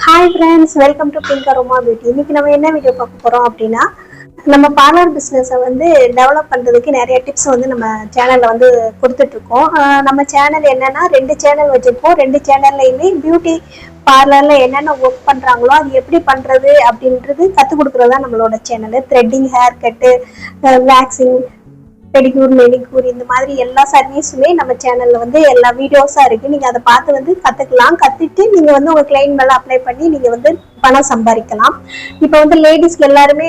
Hi friends, welcome to Pink Aroma Beauty. இன்னைக்கு நம்ம என்ன வீடியோ பார்க்க போறோம் அப்படின்னா நம்ம பார்லர் பிசினஸை டெவலப் பண்றதுக்கு நிறைய டிப்ஸ் நம்ம சேனல்ல கொடுத்துட்டு இருக்கோம். நம்ம சேனல் என்னன்னா 2 சேனல் வச்சிருக்கோம். 2 சேனல்லையுமே பியூட்டி பார்லர்ல என்னென்ன ஒர்க் பண்றாங்களோ அது எப்படி பண்றது அப்படின்றது கற்றுக் கொடுக்குறது தான் நம்மளோட channel. Threading, hair cut, waxing, pedicure, manicure இந்த மாதிரி எல்லா சர்வீஸுமே நம்ம சேனல்ல எல்லா வீடியோஸா இருக்கு. நீங்க அதை பார்த்து கத்துக்கலாம். கத்துட்டு நீங்க உங்க கிளைண்ட் மேல அப்ளை பண்ணி நீங்க பணம் சம்பாதிக்கலாம். இப்போ லேடிஸ்க்கு எல்லாருமே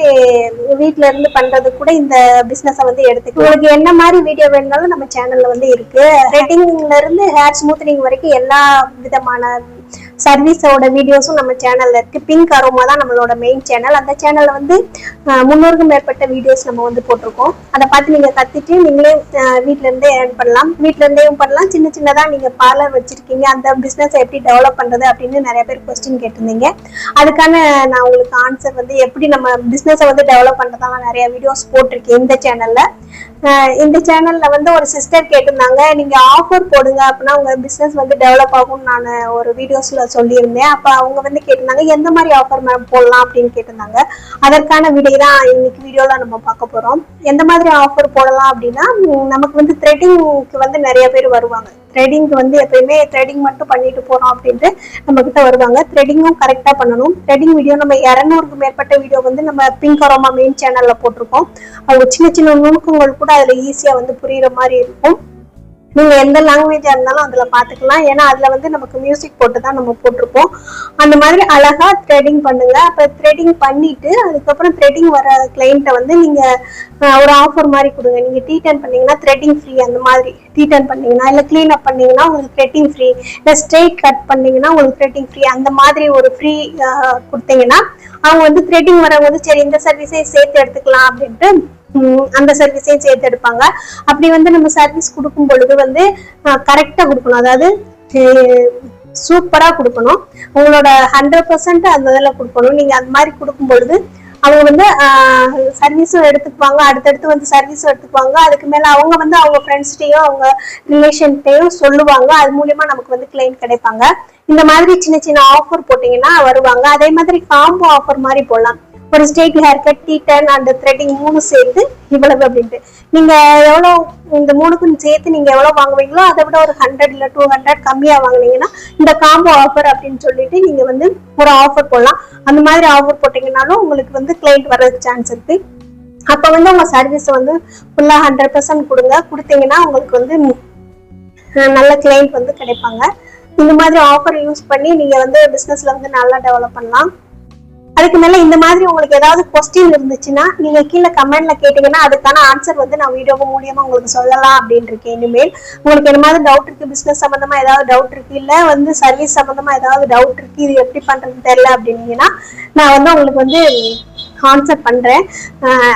வீட்டுல இருந்து பண்றது கூட இந்த பிசினஸை எடுத்துக்கலாம். உங்களுக்கு என்ன மாதிரி வீடியோ வேணும்னாலும் நம்ம சேனல்ல இருக்கு. த்ரெட்டிங்ல இருந்து ஹேர் ஸ்மூத்னிங் வரைக்கும் எல்லா விதமான சர்வீஸோட வீடியோஸும் நம்ம சேனல்ல இருக்கு. பிங்க் அரோமா தான் நம்மளோட மெயின் சேனல். அந்த சேனல்ல 300க்கும் மேற்பட்ட வீடியோஸ் நம்ம போட்டிருக்கோம். அதை பார்த்து நீங்க கத்துட்டு நீங்களே வீட்ல இருந்தே ஏர்ன் பண்ணலாம். வீட்ல இருந்தே பண்ணலாம். சின்ன சின்னதா நீங்க பார்லர் வச்சிருக்கீங்க, அந்த பிசினஸ் எப்படி டெவலப் பண்றது அப்படின்னு நிறைய பேர் கொஸ்டின் கேட்டிருந்தீங்க. அதுக்கான நான் உங்களுக்கு ஆன்சர் எப்படி நம்ம பிசினஸை டெவலப் பண்றதால நிறைய வீடியோஸ் போட்டிருக்கேன் இந்த சேனல்ல. இந்த சேனல்ல ஒரு சிஸ்டர் கேட்டிருந்தாங்க, நீங்க ஆஃபர் போடுங்க அப்படின்னா உங்க பிசினஸ் டெவலப் ஆகும்னு நான் ஒரு வீடியோஸ்ல சொல்லியிருந்தேன். அப்ப அவங்க கேட்டிருந்தாங்க எந்த மாதிரி ஆஃபர் போடலாம் அப்படின்னு கேட்டிருந்தாங்க. அதற்கான வீடியோ தான் இன்னைக்கு வீடியோல நம்ம பார்க்க போறோம். எந்த மாதிரி ஆஃபர் போடலாம் அப்படின்னா, நமக்கு த்ரெட்டிங்க்கு நிறைய பேர் வருவாங்க. த்ரெடிங்க்கு எப்பயுமே த்ரெடிங் மட்டும் பண்ணிட்டு போறோம் அப்படின்ட்டு நம்ம கிட்ட வருவாங்க. த்ரெடிங்கும் கரெக்டா பண்ணணும். த்ரெடிங் வீடியோ நம்ம 200க்கும் மேற்பட்ட வீடியோ நம்ம பிங்க் அரோமா மெயின் சேனல்ல போட்டிருக்கோம். அவங்க சின்ன சின்ன நுணுக்கங்கள் கூட அதுல ஈஸியா புரியுற மாதிரி இருக்கும். நீங்க எந்த லாங்குவேஜா இருந்தாலும் அதுல பாத்துக்கலாம். ஏன்னா அதுல நமக்கு மியூசிக் போட்டு தான் நம்ம போட்டிருப்போம். அந்த மாதிரி அழகா த்ரெடிங் பண்ணுங்க. அப்ப த்ரெடிங் பண்ணிட்டு அதுக்கப்புறம் த்ரெடிங் வர கிளைண்ட்டை நீங்க ஒரு ஆஃபர் மாதிரி கொடுங்க. நீங்க டீடன் பண்ணீங்கன்னா த்ரெட்டிங் ஃப்ரீ, அந்த மாதிரி டீடன் பண்ணீங்கன்னா இல்ல கிளீன் அப் பண்ணீங்கன்னா உங்களுக்கு த்ரெட்டிங் ஃப்ரீ, இல்ல ஸ்ட்ரெயிட் கட் பண்ணீங்கன்னா உங்களுக்கு த்ரெட்டிங் ஃப்ரீ, அந்த மாதிரி ஒரு ஃப்ரீ கொடுத்தீங்கன்னா அவங்க த்ரெட்டிங் வரவங்க சரி இந்த சர்வீஸை சேர்த்து எடுத்துக்கலாம் அப்படின்ட்டு அந்த சர்வீஸையும் சேர்த்து எடுப்பாங்க. அப்படி நம்ம சர்வீஸ் கொடுக்கும் பொழுது கரெக்டா கொடுக்கணும். அதாவது சூப்பரா கொடுக்கணும். உங்களோட 100% அந்த இதில் கொடுக்கணும். நீங்க அந்த மாதிரி கொடுக்கும் பொழுது அவங்க சர்வீஸும் எடுத்துக்குவாங்க. அடுத்தடுத்து சர்வீஸும் எடுத்துக்குவாங்க. அதுக்கு மேல அவங்க அவங்க ஃப்ரெண்ட்ஸ்டையும் அவங்க ரிலேஷன்ட்டையும் சொல்லுவாங்க. அது மூலியமா நமக்கு கிளைண்ட் கிடைப்பாங்க. இந்த மாதிரி சின்ன சின்ன ஆஃபர் போட்டீங்கன்னா வருவாங்க. அதே மாதிரி காம்போ ஆஃபர் மாதிரி போடலாம். ஒரு straight hair cut, de-tan and threading 3 சேர்த்து இவ்வளவு அப்படின்ட்டு நீங்க எவ்வளவு இந்த 3க்கும் சேர்த்து நீங்க எவ்வளவு வாங்குவீங்களோ அதை விட ஒரு 100 இல்ல 200 கம்மியா வாங்கினீங்கன்னா இந்த காம்போ ஆஃபர் அப்படின்னு சொல்லிட்டு நீங்க ஒரு ஆஃபர் போடலாம். அந்த மாதிரி ஆஃபர் போட்டீங்கன்னாலும் உங்களுக்கு கிளைண்ட் வர்றதுக்கு சான்ஸ் இருக்கு. அப்ப உங்க சர்வீஸ் ஃபுல்லா 100% கொடுங்க. கொடுத்தீங்கன்னா உங்களுக்கு நல்ல கிளைண்ட் கிடைப்பாங்க. இந்த மாதிரி ஆஃபர் யூஸ் பண்ணி நீங்க பிசினஸ்ல நல்லா டெவலப் பண்ணலாம். அதுக்கு மேல இந்த மாதிரி உங்களுக்கு ஏதாவது கொஸ்டின் இருந்துச்சுன்னா நீங்க கீழே கமெண்ட்ல கேட்டீங்கன்னா அதுக்கான ஆன்சர் நான் வீடியோ மூலியமா உங்களுக்கு சொல்லலாம் அப்படின்னு இருக்கேன். இனிமேல் உங்களுக்கு என்ன மாதிரி டவுட் இருக்கு, பிசினஸ் சம்பந்தமா ஏதாவது டவுட் இருக்கு, இல்ல சர்வீஸ் சம்பந்தமா ஏதாவது டவுட் இருக்கு, இது எப்படி பண்றது தெரியல அப்படின்னீங்கன்னா நான் உங்களுக்கு ஆன்சர் பண்றேன்.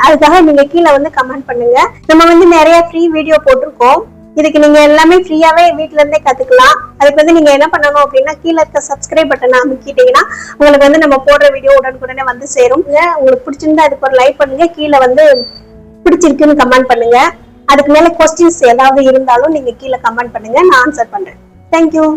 அதுக்காக நீங்க கீழே கமெண்ட் பண்ணுங்க. நம்ம நிறைய ஃப்ரீ வீடியோ போட்டிருக்கோம். இதுக்கு நீங்க எல்லாமே ஃப்ரீயாவே வீட்ல இருந்தே கத்துக்கலாம். அதுக்கு நீங்க என்ன பண்ணணும் அப்படின்னா கீழே இருக்க சப்ஸ்கிரைப் பட்டனை அமுக்கிட்டீங்கன்னா உங்களுக்கு நம்ம போடுற வீடியோ உடனுக்குடனே சேரும். உங்களுக்கு பிடிச்சிருந்தா அதுக்கு ஒரு லைக் பண்ணுங்க. கீழே பிடிச்சிருக்குன்னு கமெண்ட் பண்ணுங்க. அதுக்கு மேல கொஸ்டின்ஸ் ஏதாவது இருந்தாலும் நீங்க கீழே கமெண்ட் பண்ணுங்க, நான் ஆன்சர் பண்றேன். தேங்க்யூ.